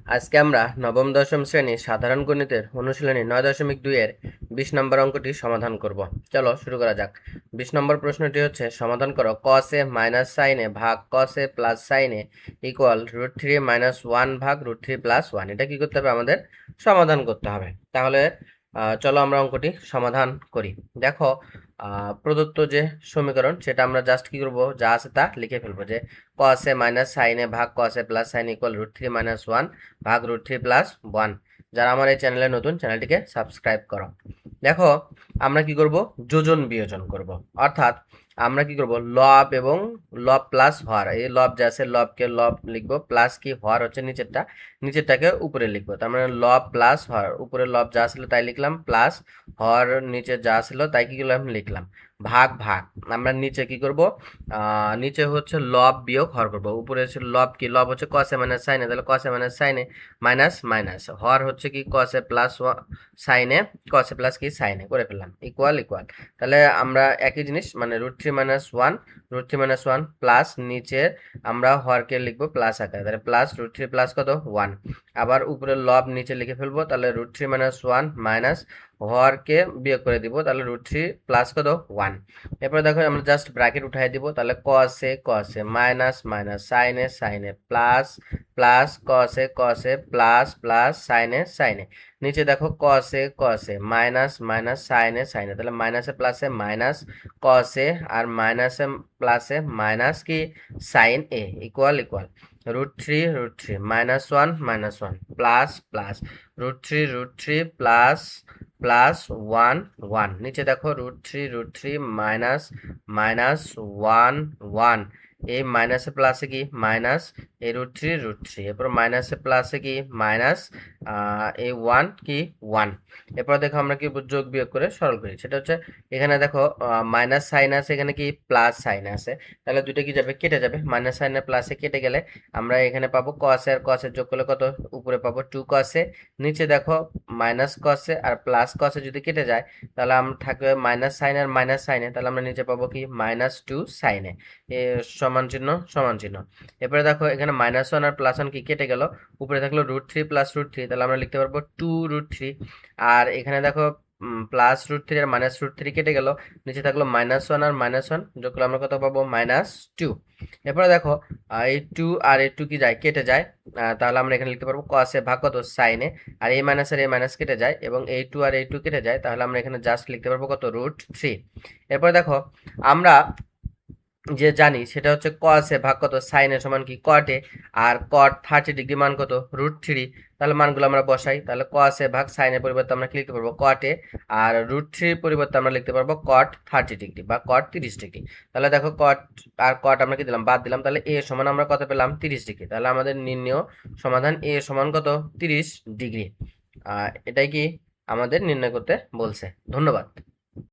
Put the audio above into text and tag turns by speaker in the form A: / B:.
A: আজকে আমরা নবম দশম শ্রেণী সাধারণ গণিতের অনুশীলনী 9.2 এর 20 নম্বর অঙ্কটি সমাধান করব। চলো শুরু করা যাক। 20 নম্বর প্রশ্নটি হচ্ছে, সমাধান করো cos a মাইনাস সাইন এ ভাগ cos a plus sign A equal √3 minus 1 ভাগ √3 প্লাস 1। এটা কি করতে হবে? আমাদের সমাধান করতে হবে। তাহলে চলো আমরা অঙ্কটি সমাধান করি। দেখো, প্রদত্ত যে সমীকরণ সেটা আমরা জাস্ট কি করব, যা আছে তা লিখে ফেলবো, যে cos a মাইনাস সাইন এ ভাগ cos a plus sign equal √3 minus 1 ভাগ √3 প্লাস 1। যারা আমার এই চ্যানেলে নতুন, চ্যানেলটিকে সাবস্ক্রাইব করো। দেখো, আমরা কি করব, যোজন বিয়োজন করব। অর্থাৎ আমরা কি করব, লব এবং লব প্লাস হর, এই লব যা আছে লবকে লব লিখবো, প্লাস কি হর হচ্ছে নিচেরটাকে উপরে লিখবো। তার মানে লব প্লাস হর, উপরে লব যা ছিল তাই লিখলাম, প্লাস হর নিচে যা ছিল তাই কি করলাম, লিখলাম। ভাগ ভাগ, আমরা নিচে কি করব, নিচে হচ্ছে লব বিয়োগ হর করব। উপরে হচ্ছে লব, কি লব হচ্ছে কসে মাইনাস সাইনে, তাহলে কসে মাইনাস সাইনে মাইনাস মাইনাস, হর হচ্ছে কি কসে প্লাস সাইনে, কসে প্লাস কি সাইনে করে ফেললাম, ইকুয়াল ইকুয়াল। তাহলে আমরা একই জিনিস, মানে √3 মাইনাস 1, √3 মাইনাস 1 প্লাস নিচে আমরা হরকে লিখবো প্লাস আকারে, তাহলে প্লাস √3 প্লাস কত 1। আবার উপরে লব নিচে লিখে ফেলবো, তাহলে √3 মাইনাস 1 মাইনাস হরকে বিয়োগ করে দিব, তাহলে √3 প্লাস কত 1। এরপরে দেখো আমরা জাস্ট ব্র্যাকেট উঠাই দিব, তাহলে কসে কসে মাইনাস মাইনাস সাইনে সাইনে প্লাস প্লাস কসে কসে প্লাস প্লাস সাইনে সাইনে। নিচে দেখো কসে কসে মাইনাস মাইনাস সাইনে সাইনে, তাহলে মাইনাসে প্লাসে মাইনাস কসে আর মাইনাসে প্লাসে মাইনাস কি sine A, equal equal. √3 minus 1 minus 1 plus plus √3 plus plus 1 1। নিচে দেখো √3 মাইনাস মাইনাস 1 1, এই মাইনাসে প্লাসে কি মাইনাস এই √3, এরপর মাইনাসে প্লাসে কি মাইনাস এই 1 কি 1। এরপর দেখো আমরা কি যোগ বিয়োগ করে সরল করি, সেটা হচ্ছে এখানে দেখো মাইনাস সাইন আছে, এখানে কি প্লাস সাইন আছে, তাহলে দুটো কি যাবে, কেটে যাবে। মাইনাস সাইন আর প্লাসে কেটে গেলে আমরা এখানে পাবো কসে আর কসে যোগ করলে কত, উপরে পাবো 2 কসে, নিচে দেখো মাইনাস কসে আর প্লাস কসে যদি কেটে যায় তাহলে আমরা থাকবে মাইনাস সাইন আর মাইনাস সাইনে, তাহলে আমরা নিচে পাবো কি -2 সাইনে, এ সমান চিহ্ন সমান চিহ্ন। এরপরে দেখো এখানে -1 আর +1 কি কেটে গেল, উপরে থাকলো √3 প্লাস √3, তাহলে আমরা লিখতে পারবো 2√3। আর এখানে দেখো প্লাস √3 আর মাইনাস √3 কেটে গেল, নিচে থাকলো -1 আর -1 যোগ করলে আমরা কত পাবো, -2। এরপরে দেখো এই 2 আর এই 2 কি যায়, কেটে যায়, তাহলে আমরা এখানে লিখতে পারবো কসে ভাগ কত সাইনে, আর এই মাইনাস আর এই মাইনাস কেটে যায় এবং এই 2 আর এই 2 কেটে যায়, তাহলে আমরা এখানে জাস্ট লিখতে পারবো কত, √3। এরপরে দেখো আমরা যে জানি সেটা হচ্ছে কসে ভাগ কত সাইনে সমান কি কটে, আর কট 30 ডিগ্রি মান কত, √3। তাহলে মানগুলো আমরা বসাই, তাহলে কসে ভাগ সাইনের পরিবর্তে আমরা কি লিখতে পারবো, কটে, আর √3 পরিবর্তে আমরা লিখতে পারবো কট 30 ডিগ্রি বা কট 30 ডিগ্রি। তাহলে দেখো কট আর কট আমরা কি দিলাম, বাদ দিলাম, তাহলে এ সমান আমরা কত পেলাম, 30 ডিগ্রি। তাহলে আমাদের নির্ণয় সমাধান এ সমান কত, 30 ডিগ্রি। এটাই কি আমাদের নির্ণয় করতে বলছে। ধন্যবাদ।